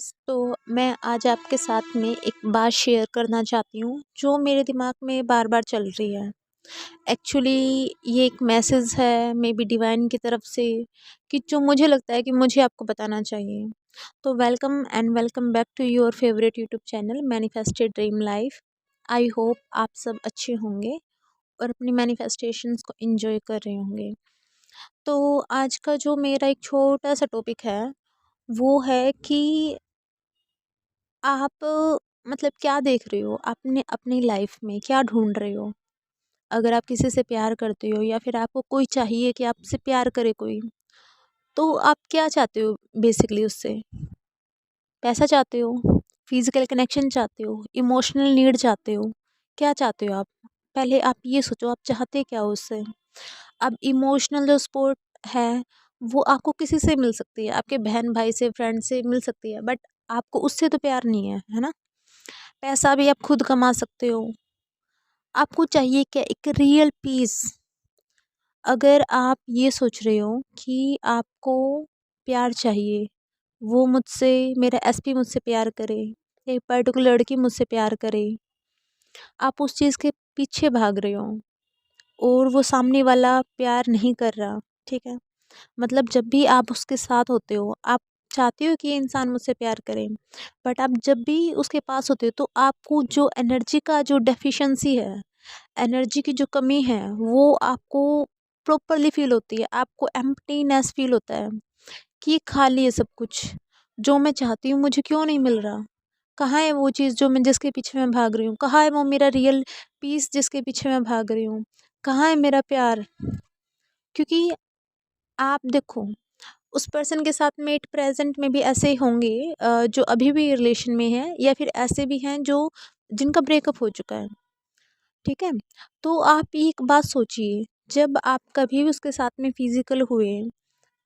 Guys, तो मैं आज आपके साथ में एक बात शेयर करना चाहती हूँ जो मेरे दिमाग में बार बार चल रही है। एक्चुअली ये एक मैसेज है मे बी डिवाइन की तरफ से, कि जो मुझे लगता है कि मुझे आपको बताना चाहिए। तो welcome and welcome back to your favourite YouTube channel manifested dream life. I hope आप सब अच्छे होंगे और अपनी मैनिफेस्टेशंस को एंजॉय कर रहे होंगे। तो आज का जो मेरा एक छोटा सा टॉपिक है वो है कि आप मतलब क्या देख रहे हो आपने अपनी लाइफ में, क्या ढूंढ रहे हो। अगर आप किसी से प्यार करते हो या फिर आपको कोई चाहिए कि आपसे प्यार करे कोई, तो आप क्या चाहते हो बेसिकली उससे। पैसा चाहते हो, फिजिकल कनेक्शन चाहते हो, इमोशनल नीड चाहते हो, क्या चाहते हो आप। पहले आप ये सोचो आप चाहते क्या हो उससे। अब इमोशनल जो सपोर्ट है वो आपको किसी से मिल सकती है, आपके बहन भाई से, फ्रेंड से मिल सकती है, बट आपको उससे तो प्यार नहीं है ना। पैसा भी आप खुद कमा सकते हो। आपको चाहिए क्या, एक रियल पीस। अगर आप ये सोच रहे हो कि आपको प्यार चाहिए, वो मुझसे, मेरा एसपी मुझसे प्यार करे, एक पर्टिकुलर लड़की मुझसे प्यार करे, आप उस चीज़ के पीछे भाग रहे हो और वो सामने वाला प्यार नहीं कर रहा, ठीक है। मतलब जब भी आप उसके साथ होते हो आप चाहते हो कि ये इंसान मुझसे प्यार करे, बट आप जब भी उसके पास होते हो तो आपको जो एनर्जी का जो डेफिशिएंसी है, एनर्जी की जो कमी है, वो आपको प्रॉपरली फील होती है। आपको एम्प्टीनेस फील होता है कि ये खाली है सब कुछ, जो मैं चाहती हूँ मुझे क्यों नहीं मिल रहा। कहाँ है वो चीज़ जो मैं, जिसके पीछे मैं भाग रही हूँ। कहाँ है वो मेरा रियल पीस जिसके पीछे मैं भाग रही हूँ। कहाँ है मेरा प्यार। क्योंकि आप देखो, उस पर्सन के साथ में एट प्रेजेंट में भी ऐसे होंगे जो अभी भी रिलेशन में हैं, या फिर ऐसे भी हैं जो जिनका ब्रेकअप हो चुका है, ठीक है। तो आप एक बात सोचिए, जब आप कभी भी उसके साथ में फिजिकल हुए,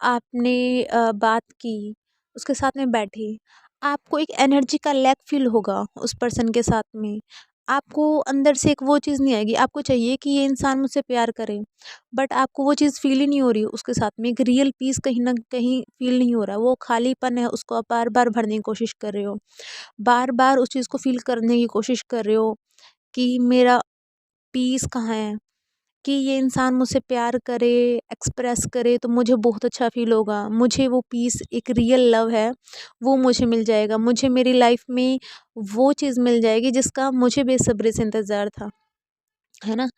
आपने बात की, उसके साथ में बैठे, आपको एक एनर्जी का लैक फील होगा उस पर्सन के साथ में। आपको अंदर से एक वो चीज़ नहीं आएगी। आपको चाहिए कि ये इंसान मुझसे प्यार करे, बट आपको वो चीज़ फील ही नहीं हो रही उसके साथ में। एक रियल पीस कहीं ना कहीं फील नहीं हो रहा। वो खालीपन है, उसको आप बार बार भरने की कोशिश कर रहे हो, बार बार उस चीज़ को फील करने की कोशिश कर रहे हो कि मेरा पीस कहाँ है, कि ये इंसान मुझसे प्यार करे, एक्सप्रेस करे तो मुझे बहुत अच्छा फ़ील होगा। मुझे वो पीस, एक रियल लव है, वो मुझे मिल जाएगा। मुझे मेरी लाइफ में वो चीज़ मिल जाएगी जिसका मुझे बेसब्री से इंतज़ार था, है ना।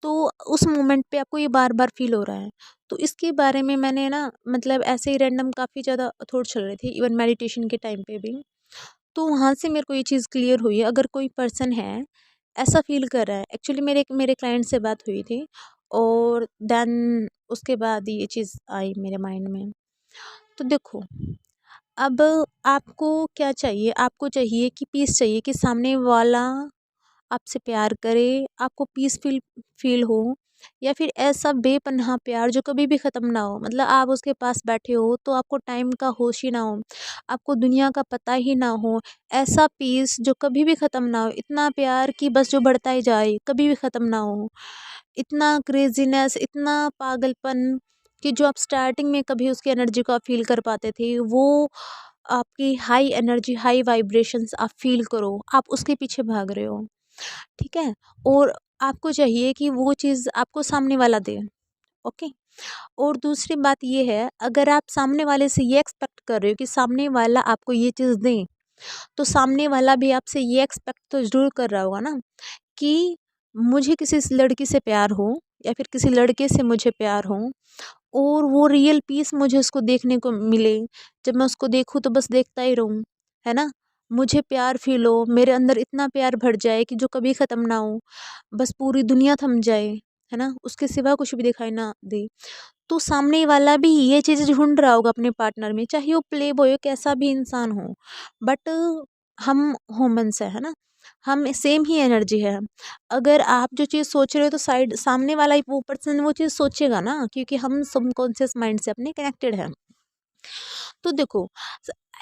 तो उस मोमेंट पे आपको ये बार बार फ़ील हो रहा है। तो इसके बारे में मैंने ना, मतलब ऐसे ही रैंडम काफ़ी ज़्यादा थॉट चल रहे थे, इवन मेडिटेशन के टाइम पे भी। तो वहाँ से मेरे को ये चीज़ क्लियर हुई है, अगर कोई पर्सन है ऐसा फ़ील कर रहा है। एक्चुअली मेरे क्लाइंट से बात हुई थी और देन उसके बाद ये चीज़ आई मेरे माइंड में। तो देखो, अब आपको क्या चाहिए, आपको चाहिए कि पीस चाहिए, कि सामने वाला आपसे प्यार करे, आपको पीस फील हो, या फिर ऐसा बेपनाह प्यार जो कभी भी ख़त्म ना हो। मतलब आप उसके पास बैठे हो तो आपको टाइम का होश ही ना हो, आपको दुनिया का पता ही ना हो। ऐसा पीस जो कभी भी ख़त्म ना हो, इतना प्यार कि बस जो बढ़ता ही जाए, कभी भी ख़त्म ना हो। इतना क्रेजीनेस, इतना पागलपन कि जो आप स्टार्टिंग में कभी उसकी एनर्जी को आप फील कर पाते थे, वो आपकी हाई एनर्जी, हाई वाइब्रेशंस आप फील करो, आप उसके पीछे भाग रहे हो, ठीक है। और आपको चाहिए कि वो चीज़ आपको सामने वाला दे, ओके। और दूसरी बात ये है, अगर आप सामने वाले से ये एक्सपेक्ट कर रहे हो कि सामने वाला आपको ये चीज़ दें, तो सामने वाला भी आपसे ये एक्सपेक्ट तो ज़रूर कर रहा होगा ना, कि मुझे किसी लड़की से प्यार हो या फिर किसी लड़के से मुझे प्यार हो, और वो रियल पीस मुझे उसको देखने को मिले। जब मैं उसको देखूँ तो बस देखता ही रहूँ, है ना। मुझे प्यार फ़ील हो, मेरे अंदर इतना प्यार भर जाए कि जो कभी ख़त्म ना हो, बस पूरी दुनिया थम जाए, है ना, उसके सिवा कुछ भी दिखाई ना दे। तो सामने वाला भी ये चीज़ ढूँढ रहा होगा अपने पार्टनर में, चाहे वो प्ले बॉय हो, कैसा भी इंसान हो। बट हम ह्यूमन्स है ना, हम सेम ही एनर्जी है। अगर आप जो चीज़ सोच रहे हो तो साइड सामने वाला ही वो पर्सन वो चीज़ सोचेगा ना, क्योंकि हम सबकॉन्शियस माइंड से अपने कनेक्टेड हैं। तो देखो,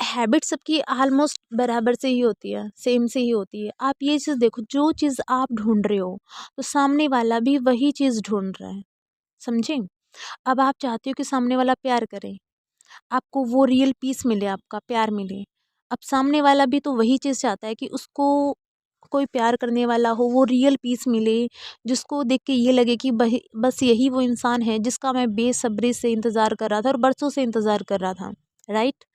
हैबिट सबकी ऑलमोस्ट बराबर से ही होती है, सेम से ही होती है। आप ये चीज़ देखो, जो चीज़ आप ढूंढ रहे हो तो सामने वाला भी वही चीज़ ढूंढ रहा है, समझे। अब आप चाहते हो कि सामने वाला प्यार करे, आपको वो रियल पीस मिले, आपका प्यार मिले। अब सामने वाला भी तो वही चीज़ चाहता है कि उसको कोई प्यार करने वाला हो, वो रियल पीस मिले, जिसको देख के ये लगे कि बस यही वो इंसान है जिसका मैं बेसब्री से इंतज़ार कर रहा था और बरसों से इंतज़ार कर रहा था, राइट?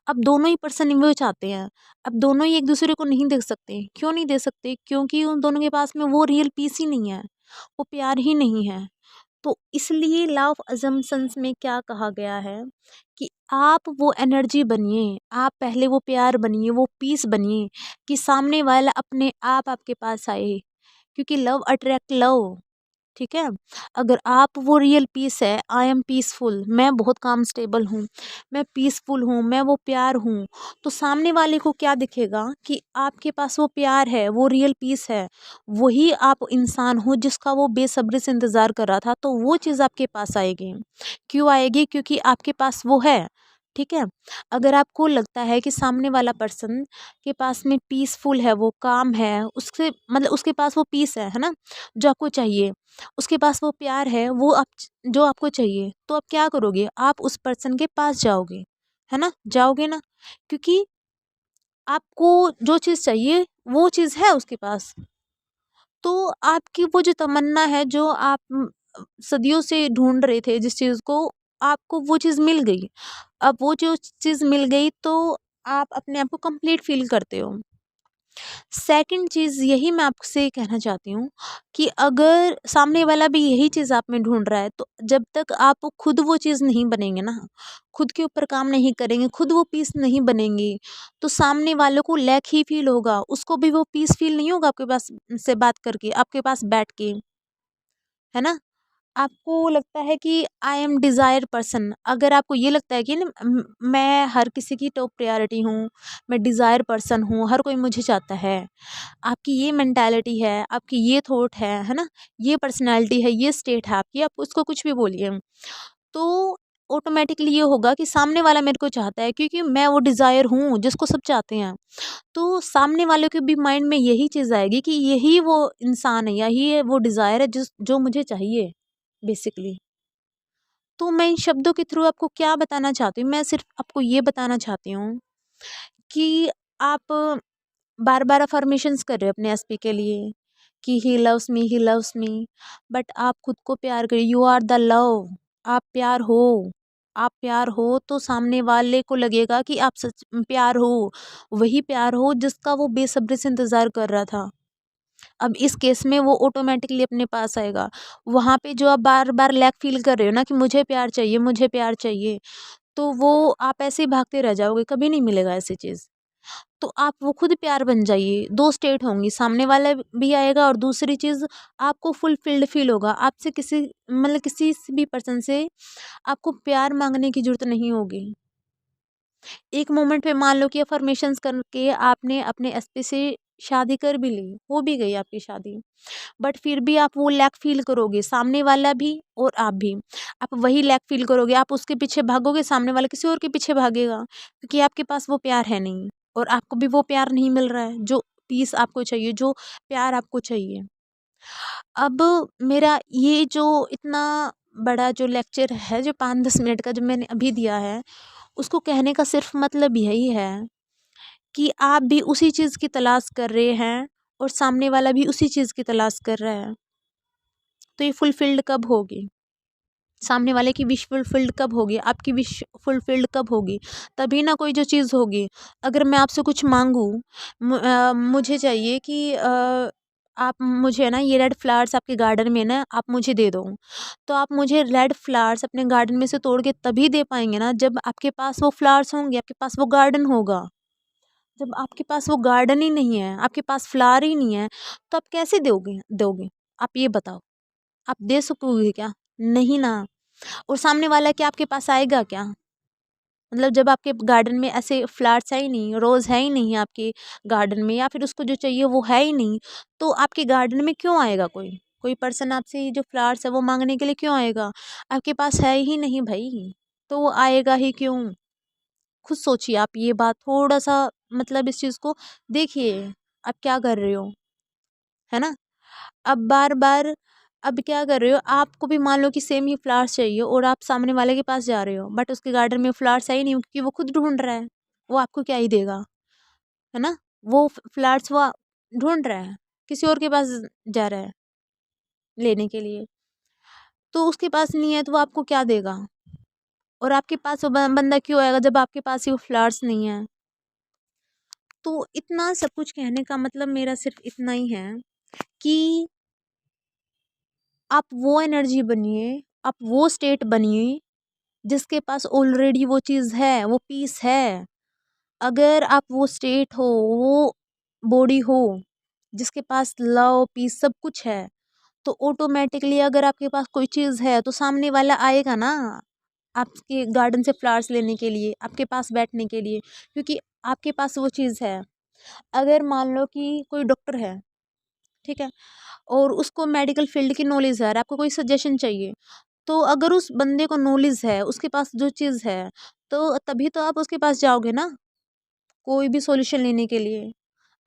अब दोनों ही पर्सन वो चाहते हैं। अब दोनों ही एक दूसरे को नहीं देख सकते। क्यों नहीं दे सकते? क्योंकि उन दोनों के पास में वो रियल पीस ही नहीं है, वो प्यार ही नहीं है। तो इसलिए लॉ ऑफ असम्पशन्स में क्या कहा गया है कि आप वो एनर्जी बनिए, आप पहले वो प्यार बनिए, वो पीस बनिए कि सामने वाला अपने आप आपके पास आए, क्योंकि लव अट्रैक्ट लव। ठीक है? अगर आप वो रियल पीस है, आई एम पीसफुल, मैं बहुत काम स्टेबल हूँ, मैं पीसफुल हूँ, मैं वो प्यार हूँ, तो सामने वाले को क्या दिखेगा कि आपके पास वो प्यार है, वो रियल पीस है, वही आप इंसान हो जिसका वो बेसब्री से इंतज़ार कर रहा था, तो वो चीज़ आपके पास आएगी। क्यों आएगी? क्योंकि आपके पास वो है। ठीक है? अगर आपको लगता है कि सामने वाला पर्सन के पास में पीसफुल है, वो काम है, उससे मतलब उसके पास वो पीस है ना? जो आपको चाहिए, उसके पास वो प्यार है, वो जो आपको चाहिए, तो आप क्या करोगे? आप उस पर्सन के पास जाओगे, है ना? जाओगे ना? क्योंकि आपको जो चीज़ चाहिए वो चीज़ है उसके पास। तो आपकी वो जो तमन्ना है, जो आप सदियों से ढूँढ रहे थे जिस चीज़ को, आपको वो चीज़ मिल गई। अब वो जो चीज़ मिल गई तो आप अपने आप को कंप्लीट फ़ील करते हो। सेकंड चीज़ यही मैं आपसे कहना चाहती हूँ कि अगर सामने वाला भी यही चीज़ आप में ढूँढ रहा है, तो जब तक आप खुद वो चीज़ नहीं बनेंगे ना, खुद के ऊपर काम नहीं करेंगे, खुद वो पीस नहीं बनेंगी, तो सामने वालों को लैक ही फ़ील होगा। उसको भी वो पीस फ़ील नहीं होगा आपके पास से बात करके, आपके पास बैठ के, है ना? आपको लगता है कि आई एम डिज़ायर पर्सन, अगर आपको ये लगता है कि ना मैं हर किसी की टॉप प्रायोरिटी हूँ, मैं डिज़ायर पर्सन हूँ, हर कोई मुझे चाहता है, आपकी ये मेंटालिटी है, आपकी ये थॉट है ना? ये पर्सनैलिटी है, ये स्टेट है आपकी, आप उसको कुछ भी बोलिए। तो ऑटोमैटिकली ये होगा कि सामने वाला मेरे को चाहता है, क्योंकि मैं वो डिज़ायर हूँ जिसको सब चाहते हैं। तो सामने वाले के भी माइंड में यही चीज़ आएगी कि यही वो इंसान है, यही वो डिज़ायर है जो मुझे चाहिए बेसिकली। तो मैं इन शब्दों के थ्रू आपको क्या बताना चाहती हूँ, मैं सिर्फ़ आपको ये बताना चाहती हूँ कि आप बार-बार अफ़र्मेशंस कर रहे हो अपने एसपी के लिए कि ही लव्स मी, बट आप खुद को प्यार करिए, यू आर द लव, आप प्यार हो। आप प्यार हो तो सामने वाले को लगेगा कि आप सच प्यार हो, वही प्यार हो जिसका वो बेसब्री से इंतज़ार कर रहा था। अब इस केस में वो ऑटोमेटिकली अपने पास आएगा। वहाँ पे जो आप बार-बार लैक फ़ील कर रहे हो ना कि मुझे प्यार चाहिए, तो वो आप ऐसे ही भागते रह जाओगे, कभी नहीं मिलेगा ऐसी चीज़। तो आप वो खुद प्यार बन जाइए, 2 स्टेट होंगी, सामने वाला भी आएगा और दूसरी चीज़ आपको फुलफिल्ड फ़ील होगा। आपसे किसी मतलब किसी से भी पर्सन से आपको प्यार माँगने की ज़रूरत नहीं होगी। एक मोमेंट पे मान लो कि अफ़र्मेशंस करके आपने अपने एसपी से शादी कर भी ली, हो भी गई आपकी शादी। बट फिर भी आप वो लैक फ़ील करोगे, सामने वाला भी और आप भी। आप वही लैक फ़ील करोगे, आप उसके पीछे भागोगे, सामने वाला किसी और के पीछे भागेगा, क्योंकि आपके पास वो प्यार है नहीं और आपको भी वो प्यार नहीं मिल रहा है, जो पीस आपको चाहिए, जो प्यार आपको चाहिए। अब मेरा ये जो इतना बड़ा जो लेक्चर है, जो 5-10 मिनट का जो मैंने अभी दिया है, उसको कहने का सिर्फ़ मतलब यही है कि आप भी उसी चीज़ की तलाश कर रहे हैं और सामने वाला भी उसी चीज़ की तलाश कर रहा है। तो ये फुलफ़िल्ड कब होगी? सामने वाले की विश फुलफ़िल्ड कब होगी? आपकी विश फुलफ़िल्ड कब होगी? तभी ना कोई जो चीज़ होगी। अगर मैं आपसे कुछ माँगूँ, मुझे चाहिए कि आप मुझे ना ये रेड फ्लावर्स आपके गार्डन में ना आप मुझे दे दो। तो आप मुझे रेड फ्लावर्स अपने गार्डन में से तोड़ के तभी दे पाएँगे ना जब आपके पास वो फ्लावर्स होंगे, आपके पास वो गार्डन होगा। जब आपके पास वो गार्डन ही नहीं है, आपके पास फ्लावर ही नहीं है, तो आप कैसे दोगे दोगे? आप ये बताओ। आप दे सकोगे क्या? नहीं ना। और सामने वाला क्या आपके पास आएगा क्या? मतलब जब आपके गार्डन में ऐसे फ्लावर्स है ही नहीं, रोज़ है ही नहीं आपके गार्डन में, या फिर उसको जो चाहिए वो है ही नहीं, तो आपके गार्डन में क्यों आएगा कोई? कोई पर्सन आपसे ये जो फ्लावर्स है वो माँगने के लिए क्यों आएगा? आपके पास है ही नहीं भई, तो वो आएगा ही क्यों? खुद सोचिए आप ये बात थोड़ा-सा, मतलब इस चीज़ को देखिए, आप क्या कर रहे हो, है ना? अब बार-बार अब क्या कर रहे हो, आपको भी मान लो कि सेम ही फ्लावर्स चाहिए और आप सामने वाले के पास जा रहे हो, बट उसके गार्डन में फ्लावर्स है ही नहीं क्योंकि वो खुद ढूँढ रहा है, वो आपको क्या ही देगा। है ना, वो फ्लैट्स वो ढूंढ रहा है, किसी और के पास जा रहा है लेने के लिए, तो उसके पास नहीं है तो वो आपको क्या देगा? और आपके पास वो बंदा क्यों आएगा जब आपके पास ही वो फ्लैट्स नहीं है? तो इतना सब कुछ कहने का मतलब मेरा सिर्फ इतना ही है कि आप वो एनर्जी बनिए, आप वो स्टेट बनिए जिसके पास ऑलरेडी वो चीज़ है, वो पीस है। अगर आप वो स्टेट हो, वो बॉडी हो जिसके पास लव, पीस सब कुछ है, तो ऑटोमेटिकली अगर आपके पास कोई चीज़ है तो सामने वाला आएगा ना आपके गार्डन से फ्लावर्स लेने के लिए, आपके पास बैठने के लिए, क्योंकि आपके पास वो चीज़ है। अगर मान लो कि कोई डॉक्टर है, ठीक है, और उसको मेडिकल फील्ड की नॉलेज है और आपको कोई सजेशन चाहिए, तो अगर उस बंदे को नॉलेज है, उसके पास जो चीज़ है, तो तभी तो आप उसके पास जाओगे ना, कोई भी सॉल्यूशन लेने के लिए।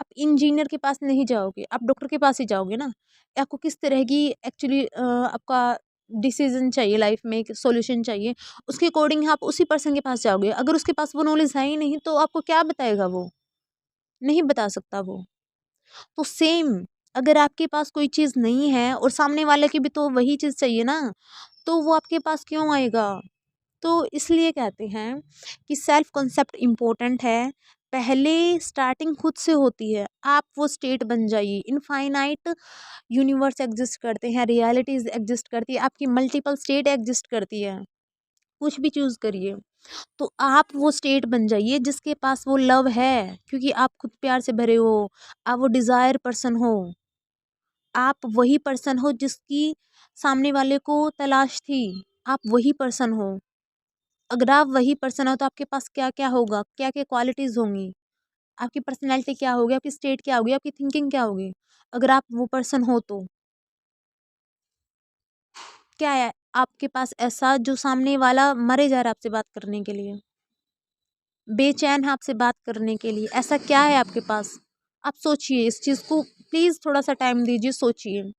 आप इंजीनियर के पास नहीं जाओगे, आप डॉक्टर के पास ही जाओगे ना। आपको किस तरह की एक्चुअली आपका डिसीजन चाहिए लाइफ में, एक सॉल्यूशन चाहिए, उसके अकॉर्डिंग आप उसी पर्सन के पास जाओगे। अगर उसके पास वो नॉलेज है ही नहीं तो आपको क्या बताएगा वो? नहीं बता सकता वो। तो सेम, अगर आपके पास कोई चीज़ नहीं है और सामने वाले की भी तो वही चीज़ चाहिए ना, तो वो आपके पास क्यों आएगा? तो इसलिए कहते हैं कि सेल्फ कॉन्सेप्ट इम्पोर्टेंट है। पहले स्टार्टिंग खुद से होती है, आप वो स्टेट बन जाइए। इनफाइनाइट यूनिवर्स एग्जिस्ट करते हैं, रियलिटीज एग्जिस्ट करती है, आपकी मल्टीपल स्टेट एग्जिस्ट करती है, कुछ भी चूज करिए। तो आप वो स्टेट बन जाइए जिसके पास वो लव है, क्योंकि आप खुद प्यार से भरे हो, आप वो डिजायर पर्सन हो, आप वही पर्सन हो जिसकी सामने वाले को तलाश थी, आप वही पर्सन हो। अगर आप वही पर्सन हो तो आपके पास क्या क्या होगा, क्या क्या क्वालिटीज होंगी, आपकी पर्सनैलिटी क्या होगी, आपकी स्टेट क्या होगी, आपकी थिंकिंग क्या होगी, अगर आप वो पर्सन हो तो क्या है आपके पास ऐसा जो सामने वाला मरे जा रहा है आपसे बात करने के लिए, बेचैन है आपसे बात करने के लिए, ऐसा क्या है आपके पास? आप सोचिए इस चीज़ को, प्लीज़ थोड़ा सा टाइम दीजिए, सोचिए।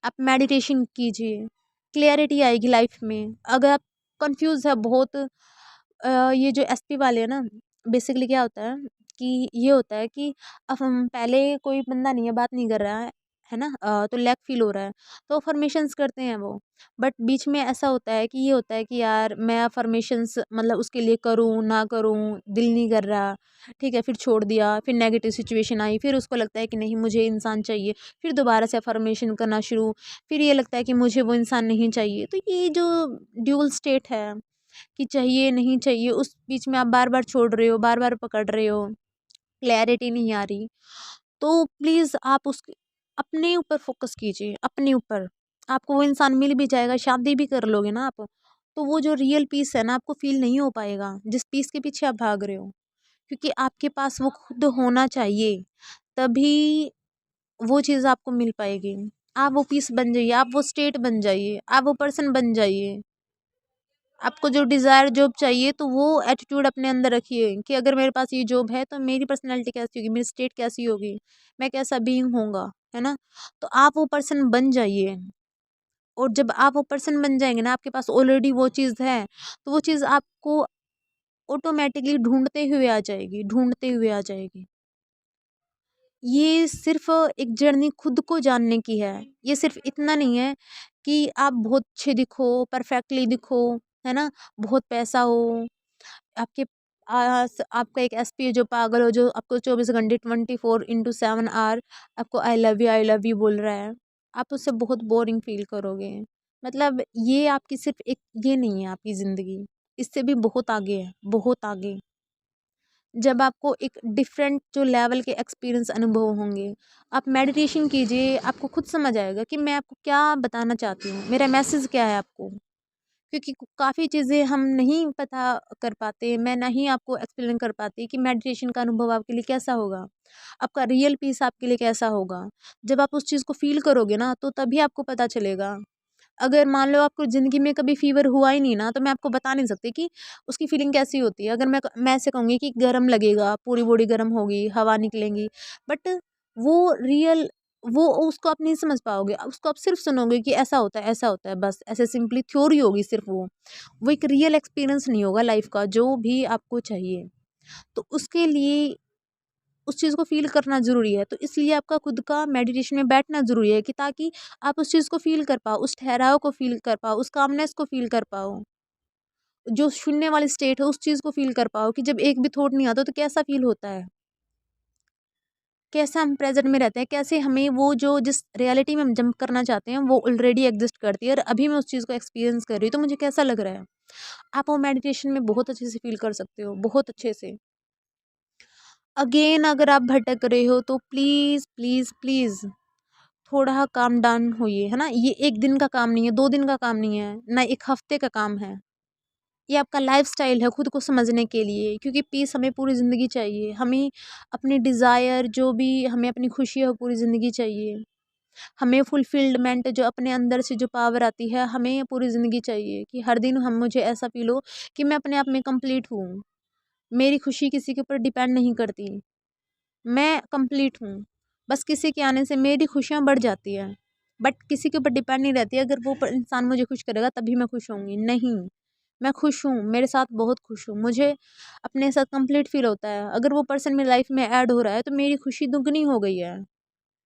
आप मेडिटेशन कीजिए, क्लियरिटी आएगी लाइफ में। अगर आप कंफ्यूज है बहुत, ये जो एसपी वाले हैं ना, बेसिकली क्या होता है कि ये होता है कि अब हम पहले कोई बंदा नहीं है, बात नहीं कर रहा है ना, तो लैक फील हो रहा है, तो अफर्मेशंस करते हैं वो। बट बीच में ऐसा होता है कि ये होता है कि यार मैं अफर्मेशंस मतलब उसके लिए करूँ ना करूँ, दिल नहीं कर रहा, ठीक है, फिर छोड़ दिया, फिर नेगेटिव सिचुएशन आई, फिर उसको लगता है कि नहीं मुझे इंसान चाहिए, फिर दोबारा से अफर्मेशन करना शुरू, फिर ये लगता है कि मुझे वो इंसान नहीं चाहिए। तो ये जो ड्यूल स्टेट है कि चाहिए नहीं चाहिए, उस बीच में आप बार बार छोड़ रहे हो, बार बार पकड़ रहे हो, क्लैरिटी नहीं आ रही, तो प्लीज़ आप उस अपने ऊपर फोकस कीजिए, अपने ऊपर। आपको वो इंसान मिल भी जाएगा, शादी भी कर लोगे ना आप, तो वो जो रियल पीस है ना आपको फील नहीं हो पाएगा जिस पीस के पीछे आप भाग रहे हो, क्योंकि आपके पास वो खुद होना चाहिए, तभी वो चीज़ आपको मिल पाएगी। आप वो पीस बन जाइए, आप वो स्टेट बन जाइए, आप वो पर्सन बन जाइए। आपको जो डिज़ायर जॉब चाहिए तो वो एटीट्यूड अपने अंदर रखिए कि अगर मेरे पास ये जॉब है तो मेरी पर्सनैलिटी कैसी होगी, मेरी स्टेट कैसी होगी, मैं कैसा बीइंग होऊंगा, है ना। तो आप वो पर्सन बन जाइए, और जब आप वो पर्सन बन जाएंगे ना, आपके पास ऑलरेडी वो चीज़ है, तो वो चीज़ आपको ऑटोमेटिकली ढूंढते हुए आ जाएगी, ढूंढते हुए आ जाएगी। ये सिर्फ एक जर्नी खुद को जानने की है। ये सिर्फ इतना नहीं है कि आप बहुत अच्छे दिखो, परफेक्टली दिखो, है ना, बहुत पैसा हो, आपके आपका एक एसपी है जो पागल हो, जो आपको 24 घंटे 24/7 आपको आई लव यू बोल रहा है, आप उससे बहुत बोरिंग फील करोगे। मतलब ये आपकी सिर्फ एक ये नहीं है आपकी ज़िंदगी, इससे भी बहुत आगे है, बहुत आगे। जब आपको एक डिफरेंट जो लेवल के एक्सपीरियंस अनुभव होंगे, आप मेडिटेशन कीजिए, आपको खुद समझ आएगा कि मैं आपको क्या बताना चाहती हूँ, मेरा मैसेज क्या है आपको। क्योंकि काफ़ी चीज़ें हम नहीं पता कर पाते, मैं नहीं आपको एक्सप्लेन कर पाती कि मेडिटेशन का अनुभव आपके लिए कैसा होगा, आपका रियल पीस आपके लिए कैसा होगा। जब आप उस चीज़ को फ़ील करोगे ना तो तभी आपको पता चलेगा। अगर मान लो आपको ज़िंदगी में कभी फ़ीवर हुआ ही नहीं ना, तो मैं आपको बता नहीं सकती कि उसकी फ़ीलिंग कैसी होती है। अगर मैं ऐसे कहूँगी कि गरम लगेगा, पूरी बॉडी गरम होगी, हवा निकलेंगी, बट वो रियल वो उसको आप नहीं समझ पाओगे। उसको आप सिर्फ़ सुनोगे कि ऐसा होता है, बस ऐसे सिंपली थ्योरी होगी सिर्फ़ वो। वो एक रियल एक्सपीरियंस नहीं होगा लाइफ़ का जो भी आपको चाहिए। तो उसके लिए उस चीज़ को फ़ील करना ज़रूरी है। तो इसलिए आपका खुद का मेडिटेशन में बैठना ज़रूरी है कि ताकि आप उस चीज़ को फ़ील कर पाओ, उस ठहराव को फ़ील कर पाओ, उस कामनेस को फ़ील कर पाओ। जो शून्य वाली स्टेट है उस चीज़ को फ़ील कर पाओ कि जब एक भी थॉट नहीं आता तो कैसा फ़ील होता है। कैसा हम प्रेज़ेंट में रहते हैं, कैसे हमें वो जो जिस रियलिटी में हम जंप करना चाहते हैं वो ऑलरेडी एग्ज़िस्ट करती है और अभी मैं उस चीज़ को एक्सपीरियंस कर रही हूँ तो मुझे कैसा लग रहा है। आप वो मेडिटेशन में बहुत अच्छे से फ़ील कर सकते हो, बहुत अच्छे से। अगेन अगर आप भटक रहे हो तो प्लीज़, प्लीज़, प्लीज़ थोड़ा काम डाउन होइए, है ना? ये 1 दिन का काम नहीं है, 2 दिन का काम नहीं है, ना 1 हफ़्ते का काम है। ये आपका लाइफ़स्टाइल है खुद को समझने के लिए, क्योंकि पीस हमें पूरी ज़िंदगी चाहिए। हमें अपनी डिज़ायर जो भी हमें अपनी खुशी है वो पूरी ज़िंदगी चाहिए। हमें फुलफ़िलमेंट जो अपने अंदर से जो पावर आती है, हमें पूरी ज़िंदगी चाहिए कि हर दिन हम मुझे ऐसा फ़ील हो कि मैं अपने आप में कंप्लीट हूँ। मेरी खुशी किसी के ऊपर डिपेंड नहीं करती। मैं कंप्लीट हूँ। बस किसी के आने से मेरी खुशियाँ बढ़ जाती हैं। बट किसी के ऊपर डिपेंड नहीं रहती है, अगर वो इंसान मुझे खुश करेगा तभी मैं खुश होंगी, नहीं। मैं खुश हूँ, मेरे साथ बहुत खुश हूँ, मुझे अपने साथ कंप्लीट फ़ील होता है। अगर वो पर्सन मेरी लाइफ़ में ऐड हो रहा है तो मेरी खुशी दुगनी हो गई है,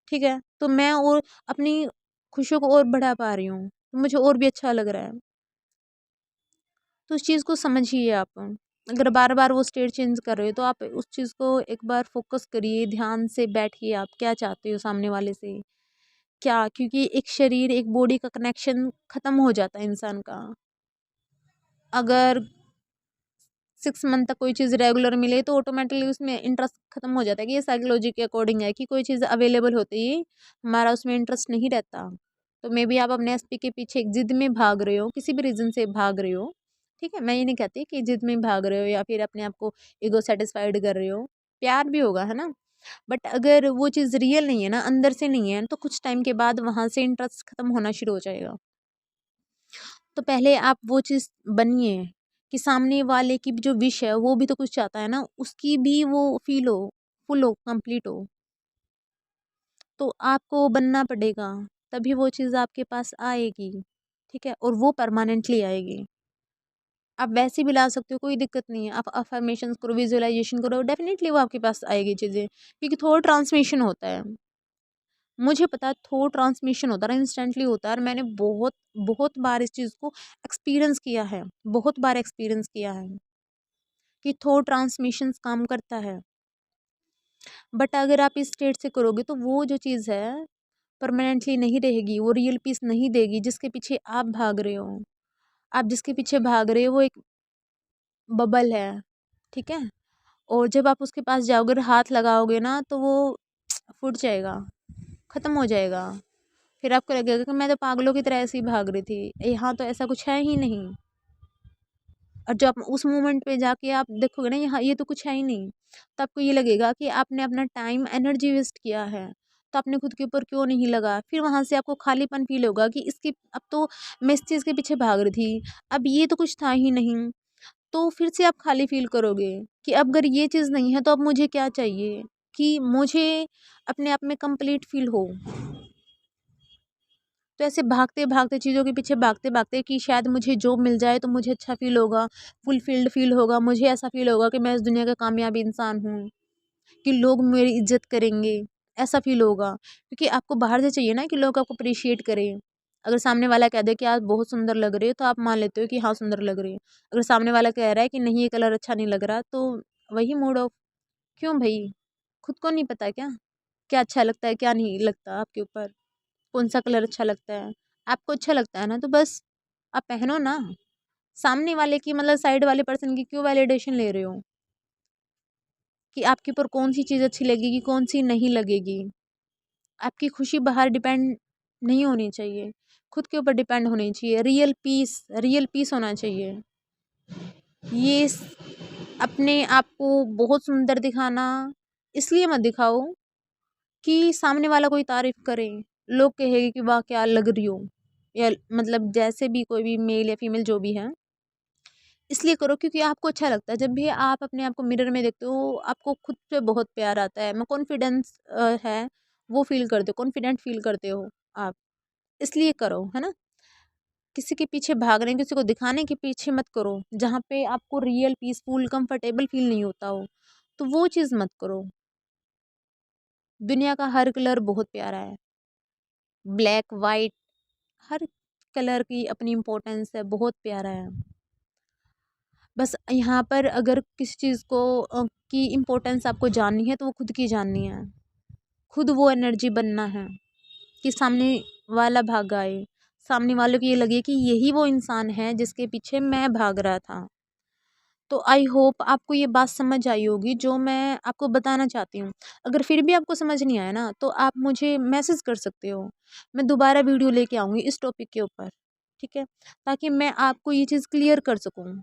ठीक है? तो मैं और अपनी खुशियों को और बढ़ा पा रही हूँ, तो मुझे और भी अच्छा लग रहा है। तो उस चीज़ को समझिए आप। अगर बार-बार वो स्टेट चेंज कर रहे हो तो आप उस चीज़ को एक बार फ़ोकस करिए, ध्यान से बैठिए आप क्या चाहते हो सामने वाले से? क्या? क्योंकि एक शरीर, एक बॉडी का कनेक्शन ख़त्म हो जाता है इंसान का। अगर 6 मंथ तक कोई चीज़ रेगुलर मिले तो ऑटोमेटिकली उसमें इंटरेस्ट खत्म हो जाता है कि ये साइकोलॉजी के अकॉर्डिंग है कि कोई चीज़ अवेलेबल होते ही हमारा उसमें इंटरेस्ट नहीं रहता। तो मे बी आप अपने एसपी के पीछे एक ज़िद में भाग रहे हो, किसी भी रीज़न से भाग रहे हो, ठीक है? मैं ये नहीं कहती कि ज़िद में भाग रहे हो या फिर अपने आप को ईगो सैटिस्फाइड कर रहे हो। प्यार भी होगा, है ना? बट अगर वो चीज़ रियल नहीं है ना, अंदर से नहीं है, तो कुछ टाइम के बाद वहाँ से इंटरेस्ट खत्म होना शुरू हो जाएगा। तो पहले आप वो चीज़ बनिए कि सामने वाले की जो विश है वो भी तो कुछ चाहता है ना, उसकी भी वो फ़ील हो, फुल हो, कंप्लीट हो। तो आपको बनना पड़ेगा, तभी वो चीज़ आपके पास आएगी, ठीक है? और वो परमानेंटली आएगी। आप वैसे भी ला सकते हो, कोई दिक्कत नहीं है। आप अफ़र्मेशंस करो, विज़ुअलाइज़ेशन करो, डेफ़िनिटली वो आपके पास आएगी चीज़ें, क्योंकि थॉट ट्रांसमिशन होता है। मुझे पता है थॉट ट्रांसमिशन होता है, इंस्टेंटली होता है और मैंने बहुत, बहुत बार इस चीज़ को एक्सपीरियंस किया है, बहुत बार एक्सपीरियंस किया है कि थॉट ट्रांसमिशंस काम करता है। बट अगर आप इस स्टेट से करोगे तो वो जो चीज़ है परमानेंटली नहीं रहेगी, वो रियल पीस नहीं देगी जिसके पीछे आप भाग रहे हो। आप जिसके पीछे भाग रहे हो वो एक बबल है, ठीक है? और जब आप उसके पास जाओगे और हाथ लगाओगे ना तो वो फूट जाएगा, ख़त्म हो जाएगा। फिर आपको लगेगा कि मैं तो पागलों की तरह ऐसे ही भाग रही थी, यहाँ तो ऐसा कुछ है ही नहीं। और जब उस मोमेंट पे जाके आप देखोगे ना यहाँ ये तो कुछ है ही नहीं, तो आपको ये लगेगा कि आपने अपना टाइम, एनर्जी वेस्ट किया है, तो आपने खुद के ऊपर क्यों नहीं लगा? फिर वहाँ से आपको खालीपन फ़ील होगा कि इसकी अब तो मैं इस चीज़ के पीछे भाग रही थी, अब ये तो कुछ था ही नहीं। तो फिर से आप खाली फ़ील करोगे कि अब अगर ये चीज़ नहीं है तो अब मुझे क्या चाहिए? कि मुझे अपने आप में कंप्लीट फ़ील हो। तो ऐसे भागते-भागते चीज़ों के पीछे भागते-भागते कि शायद मुझे जॉब मिल जाए तो मुझे अच्छा फ़ील होगा, फुलफ़िल्ड फ़ील होगा, मुझे ऐसा फ़ील होगा कि मैं इस दुनिया का कामयाब इंसान हूँ, कि लोग मेरी इज़्ज़त करेंगे, ऐसा फ़ील होगा। क्योंकि आपको बाहर से चाहिए ना कि लोग आपको अप्रिशिएट करें। अगर सामने वाला कह दे कि आप बहुत सुंदर लग रहे हो तो आप मान लेते हो कि हाँ, सुंदर लग रही हो। अगर सामने वाला कह रहा है कि नहीं ये कलर अच्छा नहीं लग रहा तो वही मूड ऑफ। क्यों भई? खुद को नहीं पता क्या? क्या अच्छा लगता है, क्या नहीं लगता आपके ऊपर? कौन-सा कलर अच्छा लगता है? आपको अच्छा लगता है ना तो बस आप पहनो ना। सामने वाले की मतलब साइड वाले पर्सन की क्यों वैलिडेशन ले रहे हो? कि आपके ऊपर कौन-सी चीज़ अच्छी लगेगी, कौन-सी नहीं लगेगी। आपकी खुशी बाहर डिपेंड नहीं होनी चाहिए, खुद के ऊपर डिपेंड होनी चाहिए। रियल पीस होना चाहिए। ये स अपने आप को बहुत सुंदर दिखाना इसलिए मत दिखाओ कि सामने वाला कोई तारीफ़ करे। लोग कहेंगे कि वाह! क्या लग रही हो। या मतलब जैसे भी कोई भी मेल या फीमेल जो भी है, इसलिए करो क्योंकि आपको अच्छा लगता है। जब भी आप अपने आप को मिरर में देखते हो, आपको खुद पे बहुत प्यार आता है। मैं कॉन्फिडेंस है, वो फ़ील करते हो, कॉन्फिडेंट फ़ील करते हो आप, इसलिए करो, है ना? किसी के पीछे भागने, किसी को दिखाने के पीछे मत करो, जहाँ पे आपको रियल पीसफुल, कंफर्टेबल फ़ील नहीं होता हो, तो वो चीज़ मत करो। दुनिया का हर कलर बहुत प्यारा है, ब्लैक वाइट हर कलर की अपनी इम्पोर्टेंस है, बहुत प्यारा है। बस यहाँ पर अगर किसी चीज़ को की इम्पोर्टेंस आपको जाननी है तो वो खुद की जाननी है, खुद वो एनर्जी बनना है कि सामने वाला भाग आए, सामने वालों को ये लगे कि यही वो इंसान है जिसके पीछे मैं भाग रहा था। तो आई होप आपको ये बात समझ आई होगी जो मैं आपको बताना चाहती हूँ। अगर फिर भी आपको समझ नहीं आया ना तो आप मुझे मैसेज कर सकते हो, मैं दोबारा वीडियो लेके आऊँगी इस टॉपिक के ऊपर, ठीक है? ताकि मैं आपको ये चीज़ क्लियर कर सकूँ।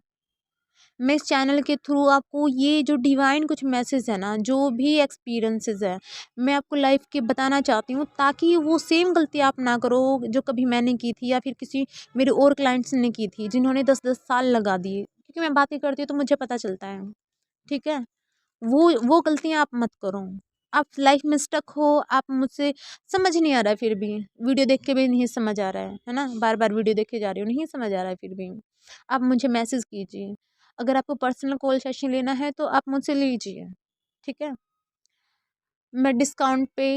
मैं इस चैनल के थ्रू आपको ये जो डिवाइन कुछ मैसेज है ना, जो भी एक्सपीरियंसेस है, मैं आपको लाइफ के बताना चाहती हूँ ताकि वो सेम गलती आप ना करो जो कभी मैंने की थी या फिर किसी मेरे और क्लाइंट्स ने की थी जिन्होंने 10-10 साल लगा दिए। क्योंकि मैं बातें करती हूँ तो मुझे पता चलता है, ठीक है? वो गलतियाँ आप मत करो। आप लाइफ में स्टक हो, आप मुझसे समझ नहीं आ रहा है फिर भी, वीडियो देख के भी नहीं समझ आ रहा है ना? बार-बार वीडियो देखे जा रही हो, नहीं समझ आ रहा है फिर भी, आप मुझे मैसेज कीजिए। अगर आपको पर्सनल कॉल सेशन लेना है तो आप मुझसे लीजिए, ठीक है? मैं डिस्काउंट पे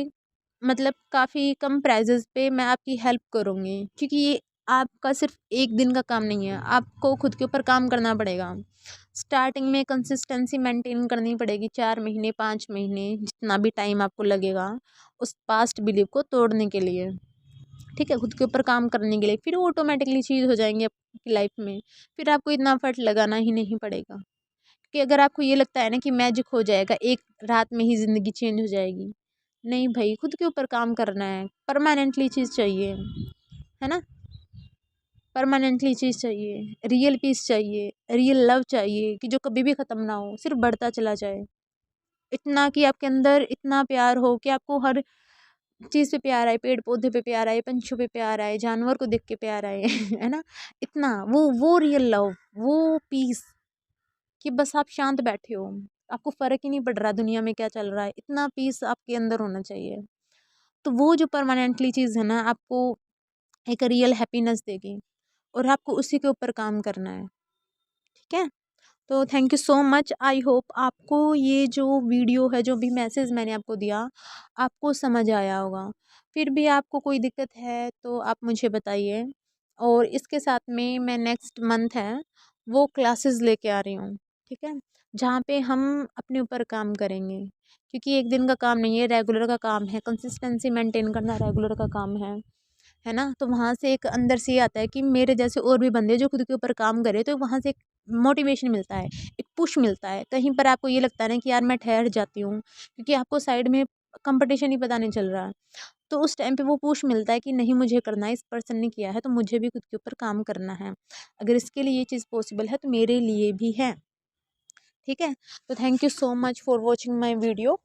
मतलब काफ़ी कम प्राइजेज़ पे मैं आपकी हेल्प करूँगी, क्योंकि ये आपका सिर्फ एक दिन का काम नहीं है, आपको खुद के ऊपर काम करना पड़ेगा। स्टार्टिंग में कंसिस्टेंसी मेंटेन करनी पड़ेगी, 4 महीने 5 महीने जितना भी टाइम आपको लगेगा उस पास्ट बिलीव को तोड़ने के लिए, ठीक है? खुद के ऊपर काम करने के लिए, फिर वो ऑटोमेटिकली चीज़ हो जाएंगी आपकी लाइफ में, फिर आपको इतना एफर्ट लगाना ही नहीं पड़ेगा। कि अगर आपको ये लगता है ना कि मैजिक हो जाएगा, एक रात में ही ज़िंदगी चेंज हो जाएगी, नहीं भाई, खुद के ऊपर काम करना है, परमानेंटली चीज़ चाहिए, है ना? परमानेंटली चीज़ चाहिए, रियल पीस चाहिए, रियल लव चाहिए कि जो कभी भी ख़त्म ना हो, सिर्फ बढ़ता चला जाए। इतना कि आपके अंदर इतना प्यार हो कि आपको हर चीज़ पे प्यार आए, पेड़ पौधे पे प्यार आए, पंछियों पे प्यार आए, जानवर को देख के प्यार आए है ना? इतना वो रियल लव, वो पीस कि बस आप शांत बैठे हो, आपको फ़र्क ही नहीं पड़ रहा दुनिया में क्या चल रहा है, इतना पीस आपके अंदर होना चाहिए। तो वो जो परमानेंटली चीज़ है ना, आपको एक रियल हैप्पीनेस देगी और आपको उसी के ऊपर काम करना है, ठीक है? तो thank you so much. I hope आपको ये जो वीडियो है, जो भी मैसेज मैंने आपको दिया, आपको समझ आया होगा। फिर भी आपको कोई दिक्कत है तो आप मुझे बताइए। और इसके साथ में मैं नेक्स्ट मंथ है वो क्लासेस लेके आ रही हूँ, ठीक है? जहाँ पे हम अपने ऊपर काम करेंगे, क्योंकि एक दिन का काम नहीं है, रेगुलर का काम है, कंसिस्टेंसी मेंटेन करना रेगुलर का काम है ना? तो वहाँ से एक अंदर से ये आता है कि मेरे जैसे और भी बंदे जो खुद के ऊपर काम करे, तो वहाँ से एक मोटिवेशन मिलता है, एक पुश मिलता है। कहीं पर आपको ये लगता है ना कि यार मैं ठहर जाती हूँ, क्योंकि आपको साइड में कंपटीशन ही पता नहीं चल रहा है। तो उस टाइम पे वो पुश मिलता है कि नहीं, मुझे करना है, इस पर्सन ने किया है तो मुझे भी खुद के ऊपर काम करना है। अगर इसके लिए ये चीज़ पॉसिबल है तो मेरे लिए भी है, ठीक है? तो thank you so much for watching my video.